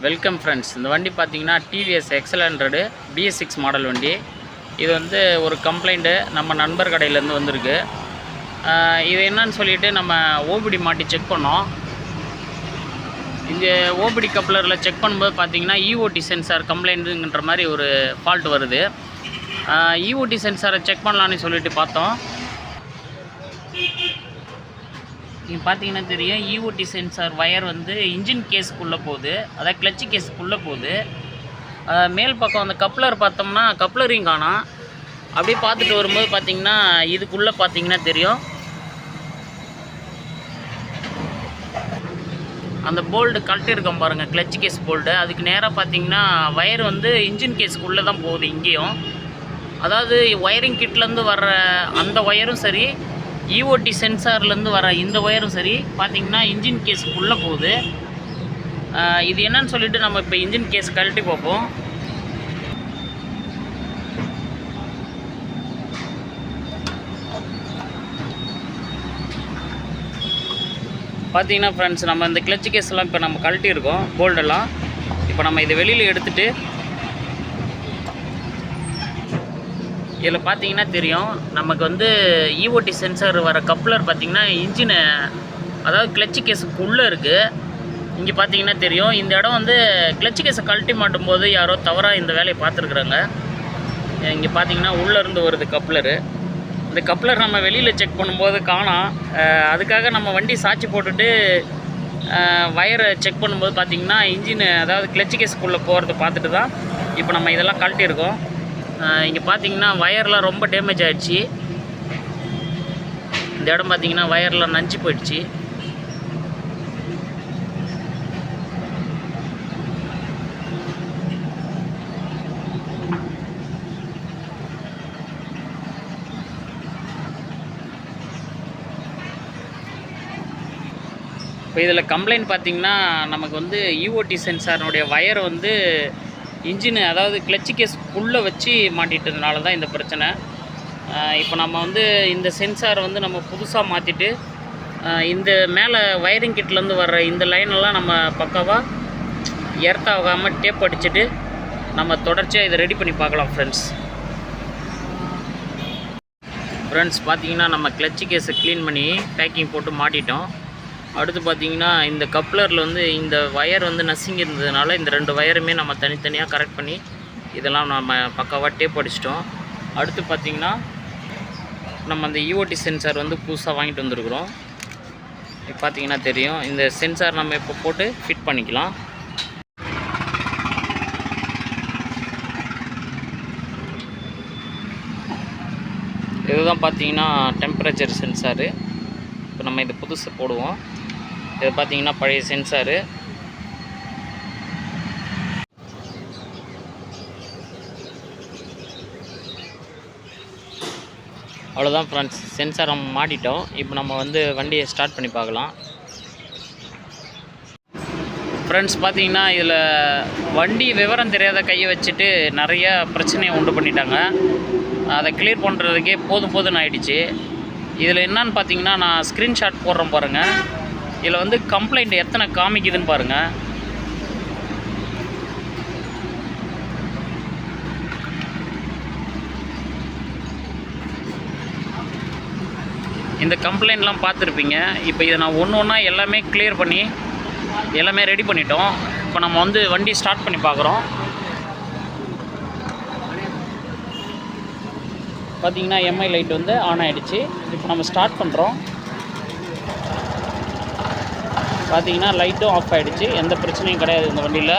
Welcome friends. இந்த வண்டி பார்த்தீங்கன்னா TVS XL BS6 மாடல் வண்டி. இது வந்து ஒரு கம்ப்ளைண்ட்டு நம்ம நண்பர் கடையிலேருந்து வந்திருக்கு. இது என்னன்னு சொல்லிட்டு நம்ம ஓபிடி மாட்டி செக் பண்ணோம். இந்த ஓபிடி கப்ளரில் செக் பண்ணும்போது பார்த்தீங்கன்னா EOT சென்சார் கம்ப்ளைண்ட்டுங்கிற மாதிரி ஒரு ஃபால்ட் வருது. EOT சென்சாரை செக் பண்ணலான்னு சொல்லிட்டு பார்த்தோம். நீங்கள் பார்த்தீங்கன்னா தெரியும், EOT சென்சார் வயர் வந்து இன்ஜின் கேஸுக்குள்ளே போகுது, அதாவது கிளச்சு கேஸுக்குள்ளே போகுது. மேல் பக்கம் அந்த கப்ளர் பார்த்தோம்னா கப்ளரிங் காணோம். அப்படியே பார்த்துட்டு வரும்போது பார்த்தீங்கன்னா இதுக்குள்ளே பார்த்தீங்கன்னா தெரியும், அந்த போல்டு கழட்டிருக்கோம் பாருங்கள், கிளச்சு கேஸ் போல்டு. அதுக்கு நேராக பார்த்தீங்கன்னா வயர் வந்து இன்ஜின் கேஸுக்குள்ளே தான் போகுது இங்கேயும். அதாவது ஒயரிங் கிட்லேருந்து வர்ற அந்த ஒயரும் சரி, EOT சென்சார்லேருந்து வர இந்த ஒயரும் சரி பார்த்திங்கன்னா இன்ஜின் கேஸுக்குள்ளே போகுது. இது என்னன்னு சொல்லிட்டு நம்ம இப்போ இன்ஜின் கேஸ் கழட்டி பார்ப்போம். பார்த்தீங்கன்னா ஃப்ரெண்ட்ஸ், நம்ம இந்த கிளச்சு கேஸ்லாம் இப்போ நம்ம கழட்டியிருக்கோம் போல்டெல்லாம். இப்போ நம்ம இதை வெளியில் எடுத்துகிட்டு இதில் பார்த்தீங்கன்னா தெரியும், நமக்கு வந்து EOT சென்சார் வர கப்ளர் பார்த்திங்கன்னா இன்ஜினை, அதாவது கிளச்சு கேஸுக்குள்ளே இருக்குது. இங்கே பார்த்தீங்கன்னா தெரியும், இந்த இடம் வந்து கிளச்சு கேஸை கழட்டி மாட்டும் போது யாரோ தவறாக இந்த வேலையை பார்த்துருக்குறாங்க. இங்கே பார்த்தீங்கன்னா உள்ளேருந்து வருது கப்ளரு. இந்த கப்ளர் நம்ம வெளியில் செக் பண்ணும்போது காணோம். அதுக்காக நம்ம வண்டி சாட்சி போட்டுட்டு வயரை செக் பண்ணும்போது பார்த்திங்கன்னா இன்ஜின், அதாவது கிளச்சு கேஸுக்குள்ளே போகிறத பார்த்துட்டு தான் இப்போ நம்ம இதெல்லாம் கழட்டியிருக்கோம். இங்கே பார்த்தீங்கன்னா வயர்லாம் ரொம்ப டேமேஜ் ஆகிடுச்சு. இந்த இடம் பார்த்தீங்கன்னா வயர்லாம் நஞ்சு போயிடுச்சு. இப்போ இதில் கம்ப்ளைண்ட் பார்த்திங்கன்னா நமக்கு வந்து EOT சென்சாரினுடைய வயர் வந்து இன்ஜினு, அதாவது கிளச்சு கேஸுக்குள்ளே வச்சு மாட்டிட்டதுனால தான் இந்த பிரச்சனை. இப்போ நம்ம வந்து இந்த சென்சாரை வந்து நம்ம புதுசாக மாற்றிட்டு இந்த மேலே வயரிங் கிட்லேருந்து வர்ற இந்த லைனெல்லாம் நம்ம பக்காவாக எர்த்தாகாமல் டேப் அடிச்சுட்டு நம்ம தொடர்ச்சியாக இதை ரெடி பண்ணி பார்க்கலாம் ஃப்ரெண்ட்ஸ். பார்த்திங்கன்னா நம்ம கிளச்சு கேஸை க்ளீன் பண்ணி பேக்கிங் போட்டு மாட்டிட்டோம். அடுத்து பார்த்திங்கன்னா இந்த கப்ளரில் வந்து இந்த வயர் வந்து நசுங்கி இருந்ததுனால இந்த ரெண்டு வயருமே நம்ம தனித்தனியாக கரெக்ட் பண்ணி இதெல்லாம் நம்ம பக்காவாக டேப் அடிச்சிட்டோம். அடுத்து பார்த்திங்கன்னா நம்ம அந்த EOT சென்சார் வந்து புதுசாக வாங்கிட்டு வந்துருக்குறோம். இப்போ பார்த்திங்கன்னா தெரியும், இந்த சென்சார் நம்ம இப்போ போட்டு ஃபிட் பண்ணிக்கலாம். இதுதான் பார்த்திங்கன்னா டெம்பரேச்சர் சென்சாரு. இப்போ நம்ம இது புதுசு போடுவோம். இது பார்த்திங்கன்னா பழைய சென்சாரு. அவ்வளோதான் ஃப்ரெண்ட்ஸ், சென்சார் நம்ம மாட்டிட்டோம். இப்போ நம்ம வந்து வண்டியை ஸ்டார்ட் பண்ணி பார்க்கலாம். ஃப்ரெண்ட்ஸ் பார்த்திங்கன்னா இதில் வண்டி விவரம் தெரியாத கையை வச்சுட்டு நிறைய பிரச்சனையை உண்டு பண்ணிட்டாங்க. அதை கிளியர் பண்ணுறதுக்கே போதும்னு ஆகிடுச்சு. இதில் என்னன்னு பார்த்தீங்கன்னா, நான் ஸ்க்ரீன்ஷாட் போடுறேன் பாருங்கள். இதில் வந்து கம்ப்ளைண்ட் எத்தனை காமிக்குதுன்னு பாருங்கள். இந்த கம்ப்ளைண்ட்லாம் பார்த்துருப்பீங்க. இப்போ இதை நான் ஒன்று ஒன்றா எல்லாமே கிளியர் பண்ணி எல்லாமே ரெடி பண்ணிட்டோம். இப்போ நம்ம வந்து வண்டி ஸ்டார்ட் பண்ணி பார்க்குறோம். பார்த்திங்கன்னா MI லைட் வந்து ஆன் ஆகிடுச்சு. இப்போ நம்ம ஸ்டார்ட் பண்ணுறோம். பார்த்திங்கன்னா லைட்டும் ஆஃப் ஆகிடுச்சு. எந்த பிரச்சனையும் கிடையாது இந்த வண்டியில்.